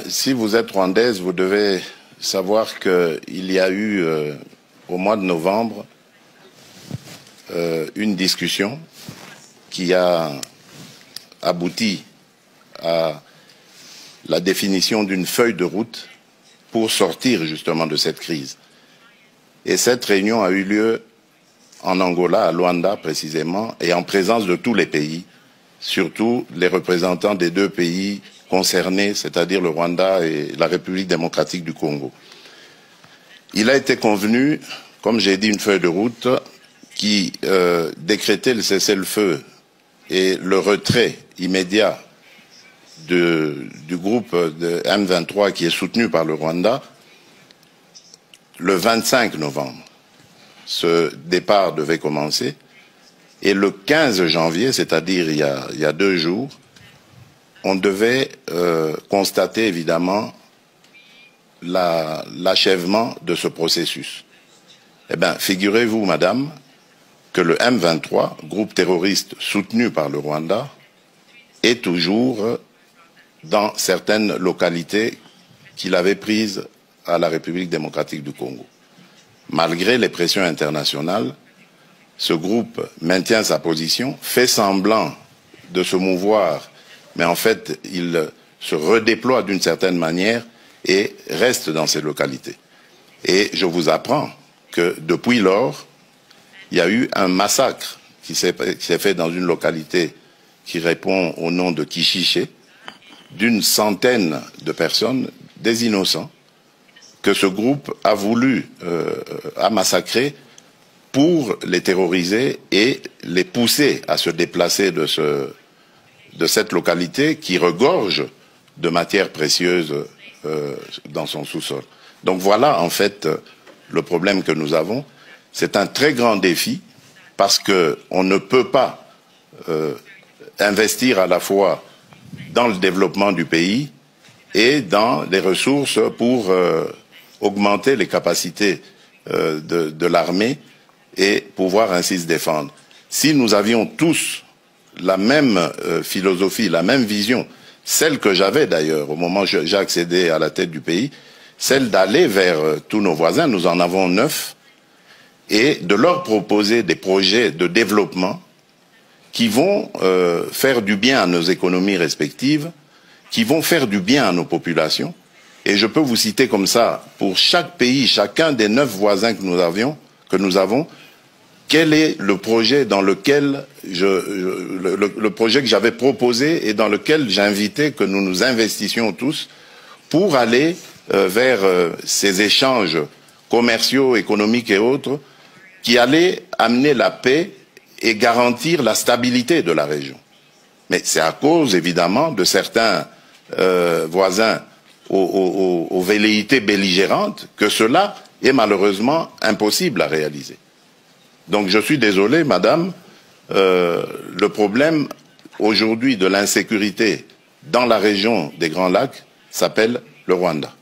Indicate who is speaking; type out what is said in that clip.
Speaker 1: Si vous êtes rwandaise, vous devez savoir qu'il y a eu au mois de novembre une discussion qui a abouti à la définition d'une feuille de route pour sortir justement de cette crise. Et cette réunion a eu lieu en Angola, à Luanda précisément, et en présence de tous les pays, surtout les représentants des deux pays concernés, c'est-à-dire le Rwanda et la République démocratique du Congo. Il a été convenu, comme j'ai dit, une feuille de route qui décrétait le cessez-le-feu et le retrait immédiat du groupe de M23 qui est soutenu par le Rwanda le 25 novembre. Ce départ devait commencer et le 15 janvier, c'est-à-dire il y a 2 jours, on devait constater évidemment l'achèvement de ce processus. Eh bien, figurez-vous, madame, que le M23, groupe terroriste soutenu par le Rwanda, est toujours dans certaines localités qu'il avait prises à la République démocratique du Congo. Malgré les pressions internationales, ce groupe maintient sa position, fait semblant de se mouvoir, mais en fait, il se redéploie d'une certaine manière et reste dans ces localités. Et je vous apprends que depuis lors, il y a eu un massacre qui s'est fait dans une localité qui répond au nom de Kishiché, d'une centaine de personnes, des innocents, que ce groupe a voulu massacrer pour les terroriser et les pousser à se déplacer de cette localité qui regorge de matières précieuses dans son sous-sol. Donc voilà en fait le problème que nous avons. C'est un très grand défi parce qu'on ne peut pas investir à la fois dans le développement du pays et dans les ressources pour augmenter les capacités de l'armée et pouvoir ainsi se défendre. Si nous avions tous la même philosophie, la même vision, celle que j'avais d'ailleurs au moment où j'ai accédé à la tête du pays, celle d'aller vers tous nos voisins, nous en avons 9, et de leur proposer des projets de développement qui vont faire du bien à nos économies respectives, qui vont faire du bien à nos populations. Et je peux vous citer comme ça, pour chaque pays, chacun des 9 voisins que nous avons, quel est le projet dans lequel le projet que j'avais proposé et dans lequel j'invitais que nous nous investissions tous pour aller vers ces échanges commerciaux, économiques et autres qui allaient amener la paix et garantir la stabilité de la région. Mais c'est à cause, évidemment, de certains voisins aux velléités belligérantes que cela est malheureusement impossible à réaliser. Donc je suis désolé, madame, le problème aujourd'hui de l'insécurité dans la région des Grands Lacs s'appelle le Rwanda.